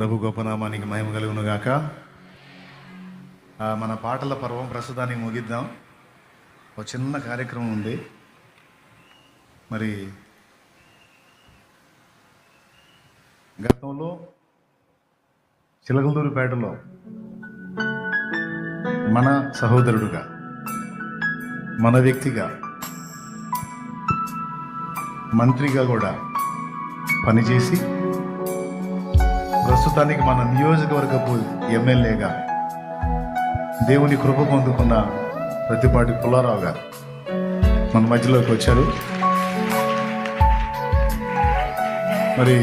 ప్రభు గొప్పనామానికి మహిమ కలుగును గాక. మన పాటల పర్వం ప్రస్తుతానికి ముగిద్దాం. ఒక చిన్న కార్యక్రమం ఉంది. మరి గతంలో చిలకలూరుపేటలో మన సహోదరుడుగా, మన వ్యక్తిగా, మంత్రిగా కూడా పనిచేసి ప్రస్తుతానికి మన నియోజకవర్గపు ఎమ్మెల్యేగా దేవుని కృప పొందుకున్న ప్రతిపాటి పుల్లారావు గారు మన మధ్యలోకి వచ్చారు. మరి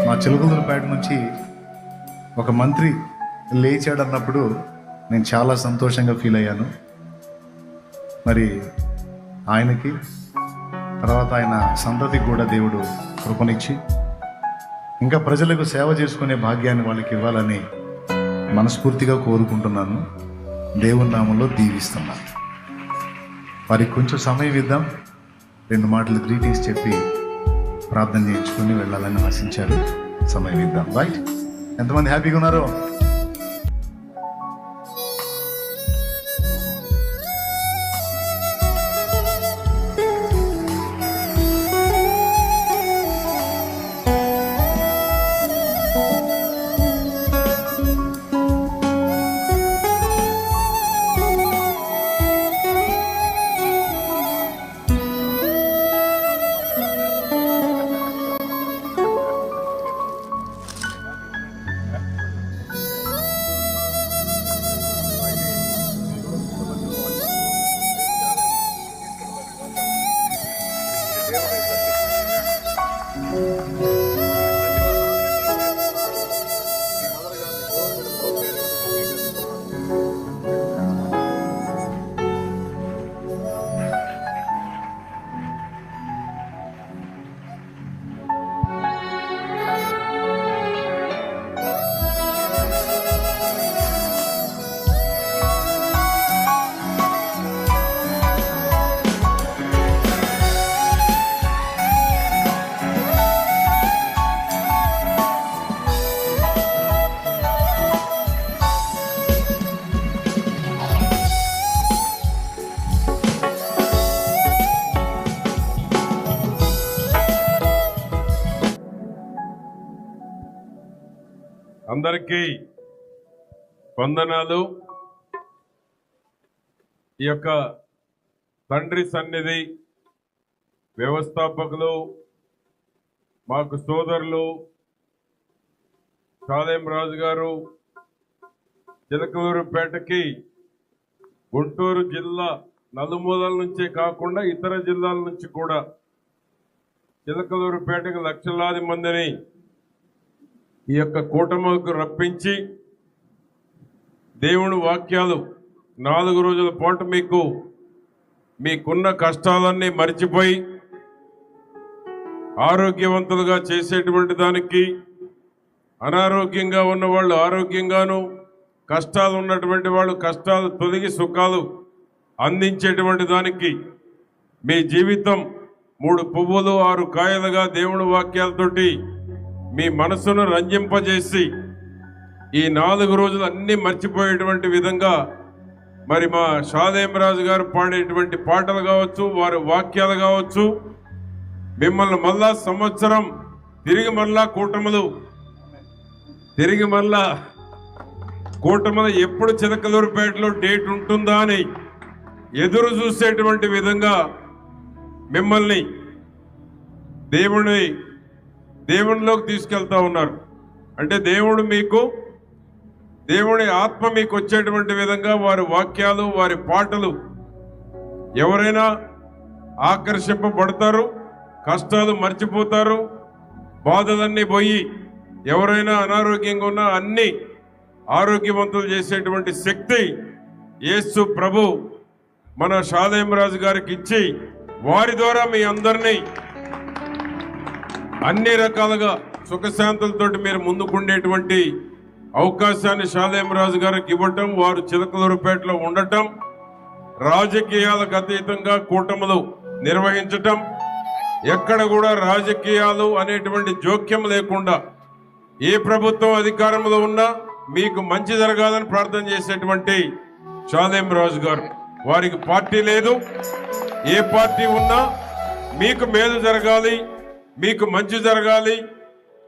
మా చిలకలూరుపేట నుంచి ఒక మంత్రి లేచాడన్నప్పుడు నేను చాలా సంతోషంగా ఫీల్ అయ్యాను. మరి ఆయనకి తర్వాత ఆయన సంతతికి కూడా దేవుడు కృపనిచ్చి ఇంకా ప్రజలకు సేవ చేసుకునే భాగ్యాన్ని వాళ్ళకి ఇవ్వాలని మనస్ఫూర్తిగా కోరుకుంటున్నాను. దేవుని నామంలో దీవిస్తున్నాను. వారికి కొంచెం సమయం ఇద్దాం. 2 మాటలు గ్రీటింగ్స్ చెప్పి ప్రార్థన చేయించుకొని వెళ్ళాలని ఆశించారు. సమయం ఇద్దాం. రైట్? ఎంతమంది హ్యాపీగా ఉన్నారో? అందరికీ వందనాలు. ఈ యొక్క తండ్రి సన్నిధి వ్యవస్థాపకులు, మాకు సోదరులు షాలేం రాజు గారు చిలకలూరుపేటకి గుంటూరు జిల్లా నలుమూలల నుంచే కాకుండా ఇతర జిల్లాల నుంచి కూడా చిలకలూరుపేటకి లక్షలాది మందిని ఈ యొక్క కూటమికి రప్పించి దేవుని వాక్యాలు 4 రోజుల పాటు మీకున్న కష్టాలన్నీ మర్చిపోయి ఆరోగ్యవంతులుగా చేసేటువంటి దానికి, అనారోగ్యంగా ఉన్నవాళ్ళు ఆరోగ్యంగాను, కష్టాలు ఉన్నటువంటి వాళ్ళు కష్టాలు తొలగి సుఖాలు అందించేటువంటి దానికి మీ జీవితం 3 పువ్వులు 6 కాయలుగా దేవుని వాక్యాలతోటి మీ మనసును రంజింపజేసి ఈ 4 రోజులు అన్నీ మర్చిపోయేటువంటి విధంగా మరి మా షాలేం రాజు గారు పాడేటువంటి పాటలు కావచ్చు, వారి వాక్యాలు కావచ్చు, మిమ్మల్ని మళ్ళా సంవత్సరం తిరిగి మళ్ళా కూటమిలో ఎప్పుడు చిలకలూరుపేటలో డేట్ ఉంటుందా అని ఎదురు చూసేటువంటి విధంగా మిమ్మల్ని దేవునిలోకి తీసుకెళ్తా ఉన్నారు. అంటే దేవుని ఆత్మ మీకు వచ్చేటువంటి విధంగా వారి వాక్యాలు, వారి పాటలు ఎవరైనా ఆకర్షింపబడతారు, కష్టాలు మర్చిపోతారు, బాధలన్నీ పోయి ఎవరైనా అనారోగ్యంగా ఉన్నా అన్ని ఆరోగ్యవంతులు చేసేటువంటి శక్తి యేసు ప్రభు మన షాలేం రాజు గారికి ఇచ్చి వారి ద్వారా మీ అందరినీ అన్ని రకాలుగా సుఖశాంతులతోటి మీరు ముందుకుండేటువంటి అవకాశాన్ని షాలేం రాజు గారికి ఇవ్వటం, వారు చిలకలూరుపేటలో ఉండటం, రాజకీయాలకు అతీతంగా కూటములు నిర్వహించటం, ఎక్కడ కూడా రాజకీయాలు అనేటువంటి జోక్యం లేకుండా ఏ ప్రభుత్వం అధికారంలో ఉన్నా మీకు మంచి జరగాలని ప్రార్థన చేసేటువంటి షాలేం రాజు గారు. వారికి పార్టీ లేదు, ఏ పార్టీ ఉన్నా మీకు మేలు జరగాలి, మీకు మంచి జరగాలి,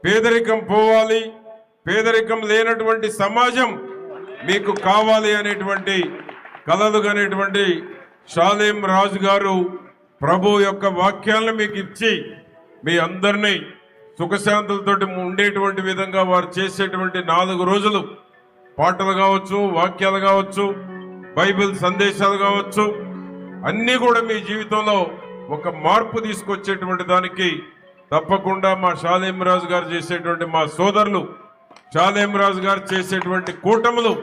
పేదరికం పోవాలి, పేదరికం లేనటువంటి సమాజం మీకు కావాలి అనేటువంటి కలలు అనేటువంటి షాలేం రాజు గారు ప్రభు యొక్క వాక్యాలను మీకు ఇచ్చి మీ అందరినీ సుఖశాంతులతోటి ఉండేటువంటి విధంగా వారు చేసేటువంటి 4 రోజులు పాటలు కావచ్చు, వాక్యాలు కావచ్చు, బైబిల్ సందేశాలు కావచ్చు, అన్నీ కూడా మీ జీవితంలో ఒక మార్పు తీసుకొచ్చేటువంటి దానికి తప్పకుండా మా షాలేం రాజు గారు చేసేటువంటి, మా సోదరులు షాలేం రాజు గారు చేసేటువంటి కూటములు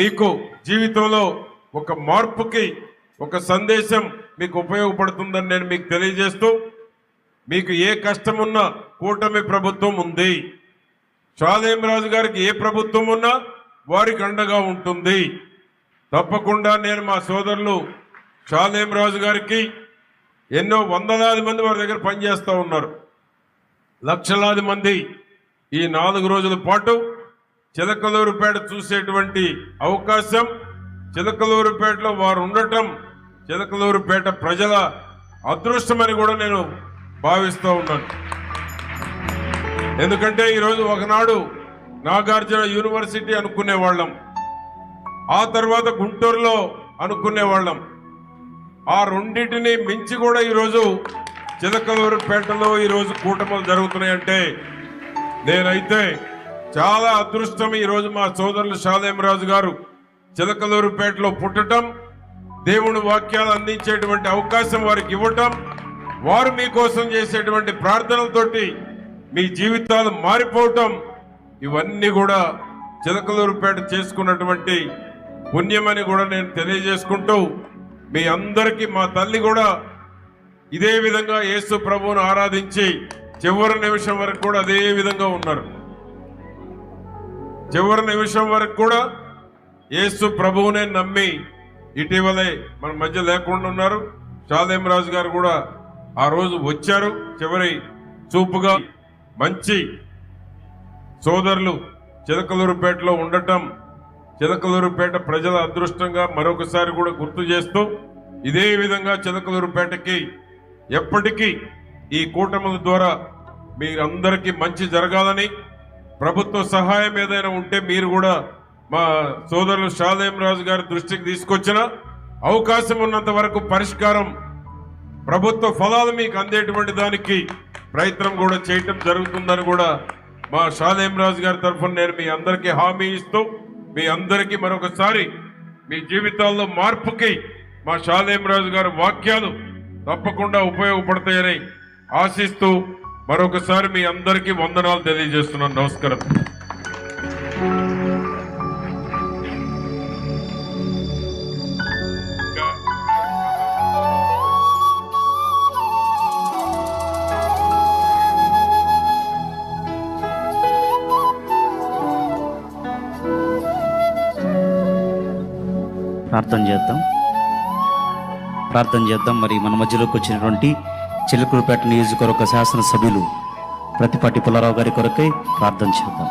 మీకు జీవితంలో ఒక మార్పుకి ఒక సందేశం మీకు ఉపయోగపడుతుందని నేను మీకు తెలియజేస్తూ, మీకు ఏ కష్టమున్నా కూటమి ప్రభుత్వం ఉంది. షాలేం రాజు గారికి ఏ ప్రభుత్వం ఉన్నా వారికి అండగా ఉంటుంది. తప్పకుండా నేను మా సోదరులు షాలేం రాజు గారికి ఎన్నో వందలాది మంది వారి దగ్గర పనిచేస్తూ ఉన్నారు. లక్షలాది మంది ఈ 4 రోజుల పాటు చిలకలూరుపేట చూసేటువంటి అవకాశం, చిలకలూరుపేటలో వారు ఉండటం చిలకలూరుపేట ప్రజల అదృష్టమని కూడా నేను భావిస్తూ ఉన్నాను. ఎందుకంటే ఈరోజు ఒకనాడు నాగార్జున యూనివర్సిటీ అనుకునేవాళ్ళం, ఆ తర్వాత గుంటూరులో అనుకునేవాళ్ళం. ఆ రెండింటిని మించి కూడా ఈరోజు చిలకలూరుపేటలో ఈరోజు కూటములు జరుగుతున్నాయంటే నేనైతే చాలా అదృష్టం. ఈరోజు మా సోదరులు షాలేం రాజు గారు చిలకలూరుపేటలో పుట్టడం, దేవుని వాక్యాలు అందించేటువంటి అవకాశం వారికి ఇవ్వటం, వారు మీకోసం చేసేటువంటి ప్రార్థనలతోటి మీ జీవితాలు మారిపోవటం, ఇవన్నీ కూడా చిలకలూరుపేట చేసుకున్నటువంటి పుణ్యమని కూడా నేను తెలియజేసుకుంటూ, మీ అందరికీ మా తల్లి కూడా ఇదే విధంగా యేసు ప్రభువును ఆరాధించి చివరి నిమిషం వరకు కూడా అదే విధంగా ఉన్నారు. చివరి నిమిషం వరకు కూడా యేసు ప్రభువునే నమ్మి ఇటీవలే మన మధ్య లేకుండా ఉన్నారు. షాలేం రాజు గారు కూడా ఆ రోజు వచ్చారు. చివరి చూపుగా మంచి సోదరులు చిలకలూరుపేటలో ఉండటం చిలకలూరుపేట ప్రజల అదృష్టంగా మరొకసారి కూడా గుర్తు చేస్తూ, ఇదే విధంగా చిలకలూరుపేటకి ఎప్పటికీ ఈ కూటముల ద్వారా మీరందరికీ మంచి జరగాలని, ప్రభుత్వ సహాయం ఏదైనా ఉంటే మీరు కూడా మా సోదరులు షాలేం రాజు గారి దృష్టికి తీసుకొచ్చిన అవకాశం ఉన్నంత వరకు పరిష్కారం, ప్రభుత్వ ఫలాలు మీకు అందేటువంటి దానికి ప్రయత్నం కూడా చేయటం జరుగుతుందని కూడా మా షాలేం రాజు గారి తరఫున నేను మీ అందరికీ హామీ ఇస్తూ, మీ అందరికీ మరొకసారి మీ జీవితాల్లో మార్పుకి మా షాలేం రాజు గారి వాక్యాలు తప్పకుండా ఉపయోగపడతాయని ఆశిస్తూ మరొకసారి మీ అందరికీ వందనాలు తెలియజేస్తున్నాను. నమస్కారం. ప్రార్థన చేద్దాం. మరి మన మధ్యలోకి వచ్చినటువంటి చిలకలూరుపేట నియోజకవర్గ శాసనసభ్యులు ప్రతిపాటి పుల్లారావు గారి కొరకై ప్రార్థన చేద్దాం.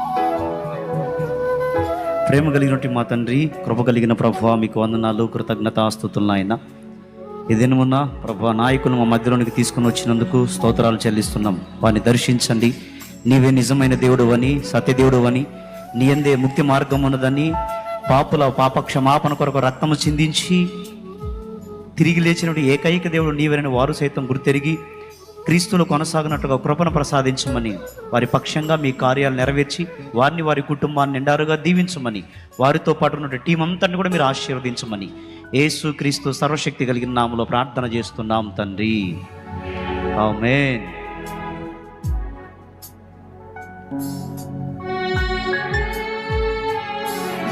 ప్రేమ కలిగినటువంటి మా తండ్రి, కృప కలిగిన ప్రభువా, మీకు వందనాలు, కృతజ్ఞతాస్తుతులు నాయన. ఇదేనున్నా ప్రభువా, నాయకులు మా మధ్యలోనికి తీసుకుని వచ్చినందుకు స్తోత్రాలు చెల్లిస్తున్నాం. వారిని దర్శించండి. నీవే నిజమైన దేవుడు అని, సత్యదేవుడు అని, నీ అందే ముక్తి మార్గం ఉన్నదని, పాపుల పాప క్షమాపణ కొరకు రక్తము చిందించి తిరిగి లేచినటువంటి ఏకైక దేవుడు నీవెనని వారు సైతం గుర్తెరిగి క్రీస్తులు కొనసాగినట్టుగా కృపను ప్రసాదించమని, వారి పక్షంగా మీ కార్యాలు నెరవేర్చి వారిని, వారి కుటుంబాన్ని నిండారుగా దీవించమని, వారితో పాటు ఉన్న టీం అంతటిని కూడా మీరు ఆశీర్వదించమని యేసు క్రీస్తు సర్వశక్తి కలిగిన నామములో ప్రార్థన చేస్తున్నాం తండ్రి. ఆమేన్.